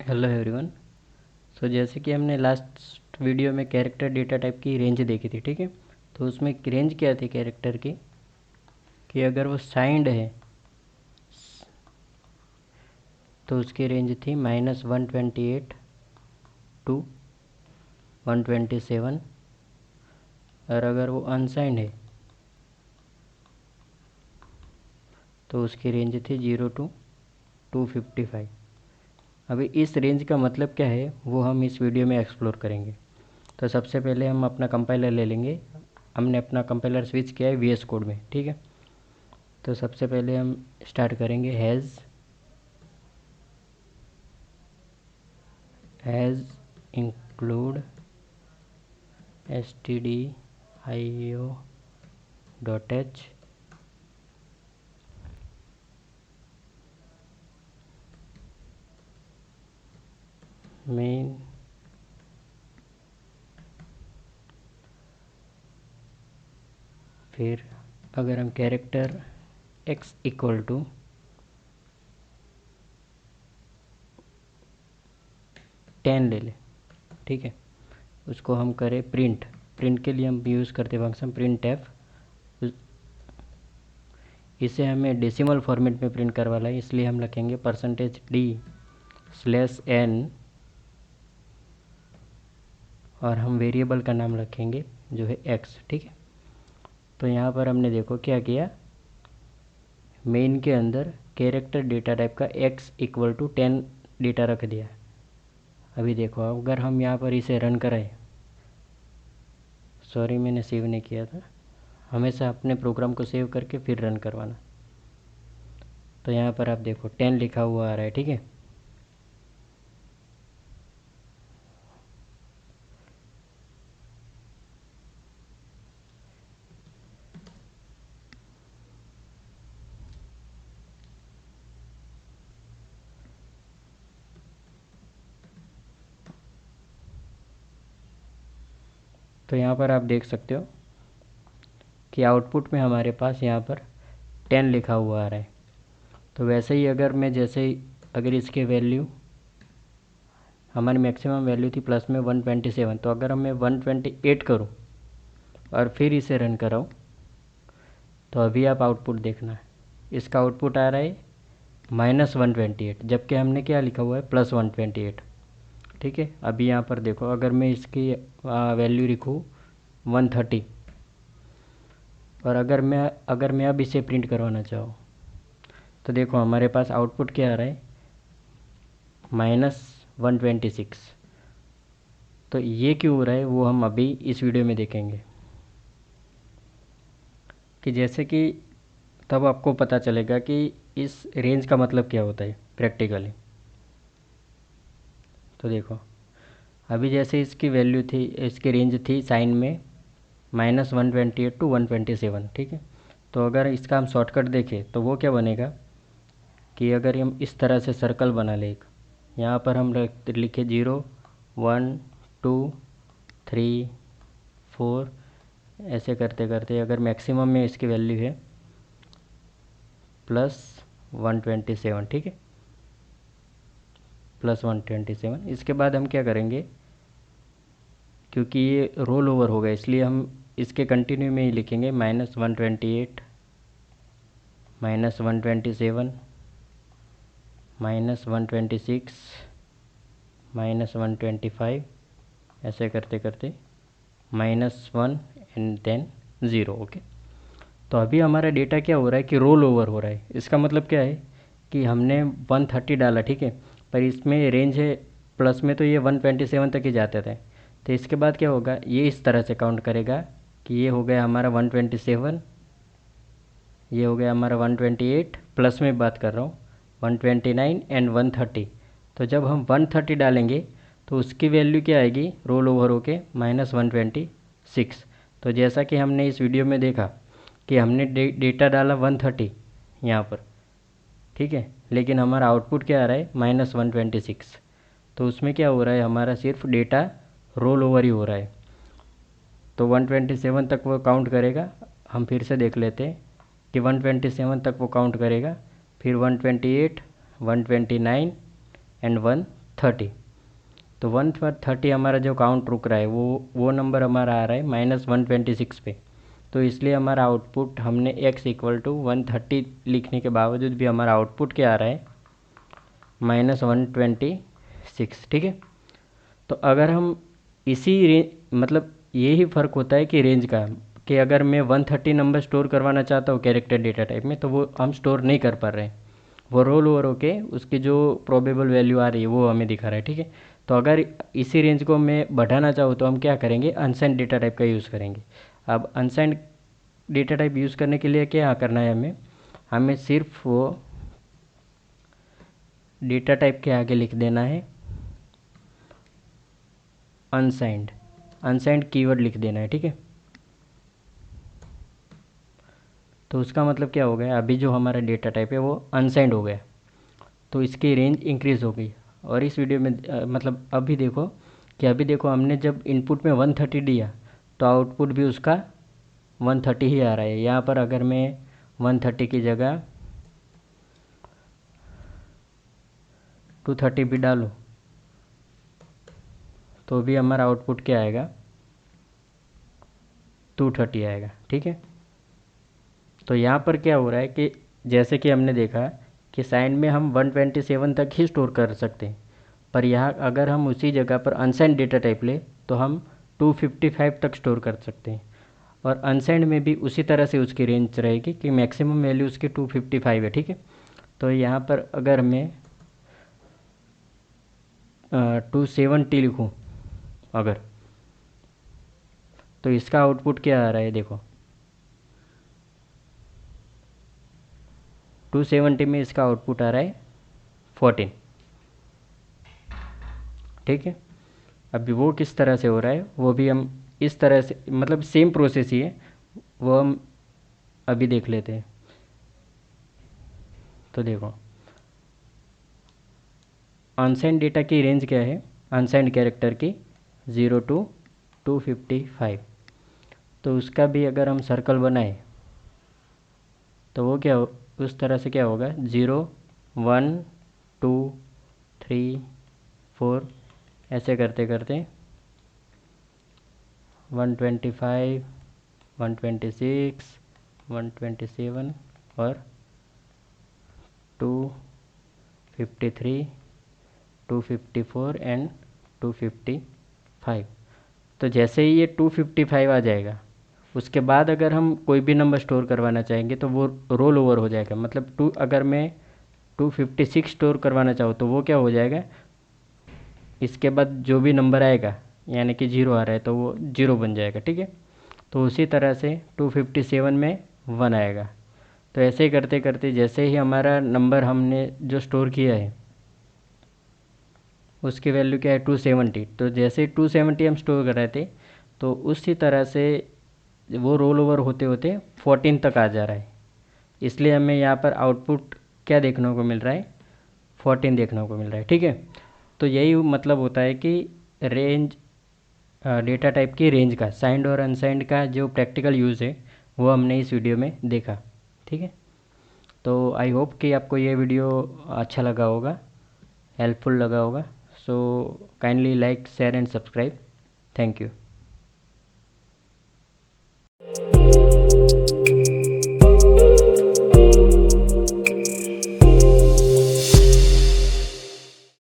Hello everyone. जैसे कि हमने लास्ट वीडियो में कैरेक्टर डेटा टाइप की रेंज देखी थी, ठीक है। तो उसमें रेंज क्या थी कैरेक्टर की, कि अगर वो साइंड है तो उसकी रेंज थी -128 टू 127, और अगर वो अनसाइंड है तो उसकी रेंज थी 0 टू 255। अभी इस रेंज का मतलब क्या है वो हम इस वीडियो में एक्सप्लोर करेंगे। तो सबसे पहले हम अपना कंपाइलर ले लेंगे। हमने अपना कंपाइलर स्विच किया है VS कोड में, ठीक है। तो सबसे पहले हम स्टार्ट करेंगे हैज़ इंक्लूड stdio.h मेन फिर अगर हम कैरेक्टर x इक्वल टू 10 ले लें, ठीक है, उसको हम करें प्रिंट। प्रिंट के लिए हम यूज़ करते फंक्शन प्रिंट एफ। इसे हमें डेसिमल फॉर्मेट में प्रिंट करवाना है, इसलिए हम लिखेंगे %d/n और हम वेरिएबल का नाम रखेंगे जो है x, ठीक है। तो यहाँ पर हमने देखो क्या किया, मेन के अंदर कैरेक्टर डेटा टाइप का x इक्वल टू 10 डेटा रख दिया। अभी देखो अगर हम यहाँ पर इसे रन कराएं, सॉरी मैंने सेव नहीं किया था, हमेशा अपने प्रोग्राम को सेव करके फिर रन करवाना। तो यहाँ पर आप देखो 10 लिखा हुआ आ रहा है, ठीक है। तो यहाँ पर आप देख सकते हो कि आउटपुट में हमारे पास यहाँ पर 10 लिखा हुआ आ रहा है। तो वैसे ही अगर मैं अगर इसके वैल्यू हमारी मैक्सिमम वैल्यू थी प्लस में 127, तो अगर मैं 128 करूँ और फिर इसे रन कराऊँ तो अभी आप आउटपुट देखना, इसका आउटपुट आ रहा है -128, जबकि हमने क्या लिखा हुआ है +128, ठीक है। अभी यहाँ पर देखो अगर मैं इसकी वैल्यू लिखूँ 130 और अगर मैं अब इसे प्रिंट करवाना चाहूँ तो देखो हमारे पास आउटपुट क्या आ रहा है -126। तो ये क्यों हो रहा है वो हम अभी इस वीडियो में देखेंगे, कि जैसे कि तब आपको पता चलेगा कि इस रेंज का मतलब क्या होता है प्रैक्टिकली। तो देखो अभी जैसे इसकी रेंज थी साइन में -128 टू 127, ठीक है। तो अगर इसका हम शॉर्टकट देखें तो वो क्या बनेगा कि अगर हम इस तरह से सर्कल बना ले, यहाँ पर हम लिखे 0 1 2 3 4, ऐसे करते करते अगर मैक्सिमम में इसकी वैल्यू है +127, ठीक है, +127। इसके बाद हम क्या करेंगे, क्योंकि ये रोल ओवर होगा इसलिए हम इसके कंटिन्यू में ही लिखेंगे -128 -127 -126 -125, ऐसे करते करते -1 एंड देन 0, ओके। तो अभी हमारा डेटा क्या हो रहा है कि रोल ओवर हो रहा है। इसका मतलब क्या है कि हमने 130 डाला, ठीक है, पर इसमें रेंज है प्लस में, तो ये 127 तक ही जाते थे। तो इसके बाद क्या होगा, ये इस तरह से काउंट करेगा कि ये हो गया हमारा 127, ये हो गया हमारा 128, प्लस में बात कर रहा हूँ 129 एंड 130। तो जब हम 130 डालेंगे तो उसकी वैल्यू क्या आएगी रोल ओवर होके -126। तो जैसा कि हमने इस वीडियो में देखा कि हमने डेटा डाला 130 यहाँ पर, ठीक है, लेकिन हमारा आउटपुट क्या आ रहा है -126। तो उसमें क्या हो रहा है, हमारा सिर्फ डेटा रोल ओवर ही हो रहा है। तो 127 तक वो काउंट करेगा। हम फिर से देख लेते हैं कि 127 तक वो काउंट करेगा, फिर 128 129 एंड 130। 30। तो 130 हमारा जो काउंट रुक रहा है वो नंबर हमारा आ रहा है -126 पे। तो इसलिए हमारा आउटपुट हमने x इक्वल टू 130 लिखने के बावजूद भी हमारा आउटपुट क्या आ रहा है -126। ठीक है। तो अगर हम इसी मतलब यही फ़र्क होता है कि रेंज का, कि अगर मैं 130 नंबर स्टोर करवाना चाहता हूँ कैरेक्टर डेटा टाइप में, तो वो हम स्टोर नहीं कर पा रहे हैं। वो रोल ओवर होके उसकी जो प्रोबेबल वैल्यू आ रही है वो हमें दिखा रहा है। ठीक है। तो अगर इसी रेंज को मैं बढ़ाना चाहूँ तो हम क्या करेंगे, अनसाइंड डेटा टाइप का यूज़ करेंगे। अब अनसाइंड डेटा टाइप यूज़ करने के लिए क्या करना है हमें सिर्फ वो डेटा टाइप के आगे लिख देना है अनसाइंड कीवर्ड लिख देना है। ठीक है। तो उसका मतलब क्या हो गया, अभी जो हमारा डेटा टाइप है वो अनसाइंड हो गया, तो इसकी रेंज इंक्रीज़ हो गई। और इस वीडियो में मतलब अभी देखो कि अभी देखो हमने जब इनपुट में 130 दिया तो आउटपुट भी उसका 130 ही आ रहा है। यहाँ पर अगर मैं 130 की जगह 230 भी डालूँ तो भी हमारा आउटपुट क्या आएगा, 230 आएगा। ठीक है। तो यहाँ पर क्या हो रहा है कि जैसे कि हमने देखा कि साइन में हम 127 तक ही स्टोर कर सकते हैं, पर यहाँ अगर हम उसी जगह पर अनसाइंड डेटा टाइप ले तो हम 255 तक स्टोर कर सकते हैं। और अनसाइंड में भी उसी तरह से उसकी रेंज रहेगी कि मैक्सिमम वैल्यू उसकी 255 है। ठीक है। तो यहाँ पर अगर मैं 270 लिखूँ अगर, तो इसका आउटपुट क्या आ रहा है देखो, 270 में इसका आउटपुट आ रहा है 14। ठीक है। अभी वो किस तरह से हो रहा है वो भी हम इस तरह से, मतलब सेम प्रोसेस ही है, वो हम अभी देख लेते हैं। तो देखो अनसाइंड डेटा की रेंज क्या है, अनसाइंड कैरेक्टर की 0 to 255। तो उसका भी अगर हम सर्कल बनाए तो वो क्या उस तरह से क्या होगा, 0 1 2 3 4 ऐसे करते करते 125 126 127 और 253 254 एंड 255। तो जैसे ही ये 255 आ जाएगा उसके बाद अगर हम कोई भी नंबर स्टोर करवाना चाहेंगे तो वो रोल ओवर हो जाएगा। मतलब अगर मैं 256 स्टोर करवाना चाहूँ तो वो क्या हो जाएगा, इसके बाद जो भी नंबर आएगा यानी कि 0 आ रहा है तो वो 0 बन जाएगा। ठीक है। तो उसी तरह से 257 में 1 आएगा। तो ऐसे ही करते करते जैसे ही हमारा नंबर हमने जो स्टोर किया है उसकी वैल्यू क्या है 270, तो जैसे ही 270 हम स्टोर कर रहे थे तो उसी तरह से वो रोल ओवर होते होते 14 तक आ जा रहा है। इसलिए हमें यहाँ पर आउटपुट क्या देखने को मिल रहा है, 14 देखने को मिल रहा है। ठीक है। तो यही मतलब होता है कि रेंज डेटा टाइप की रेंज का साइंड और अनसाइंड का जो प्रैक्टिकल यूज़ है वो हमने इस वीडियो में देखा। ठीक है। तो आई होप कि आपको ये वीडियो अच्छा लगा होगा, हेल्पफुल लगा होगा। So kindly like share and subscribe. Thank you.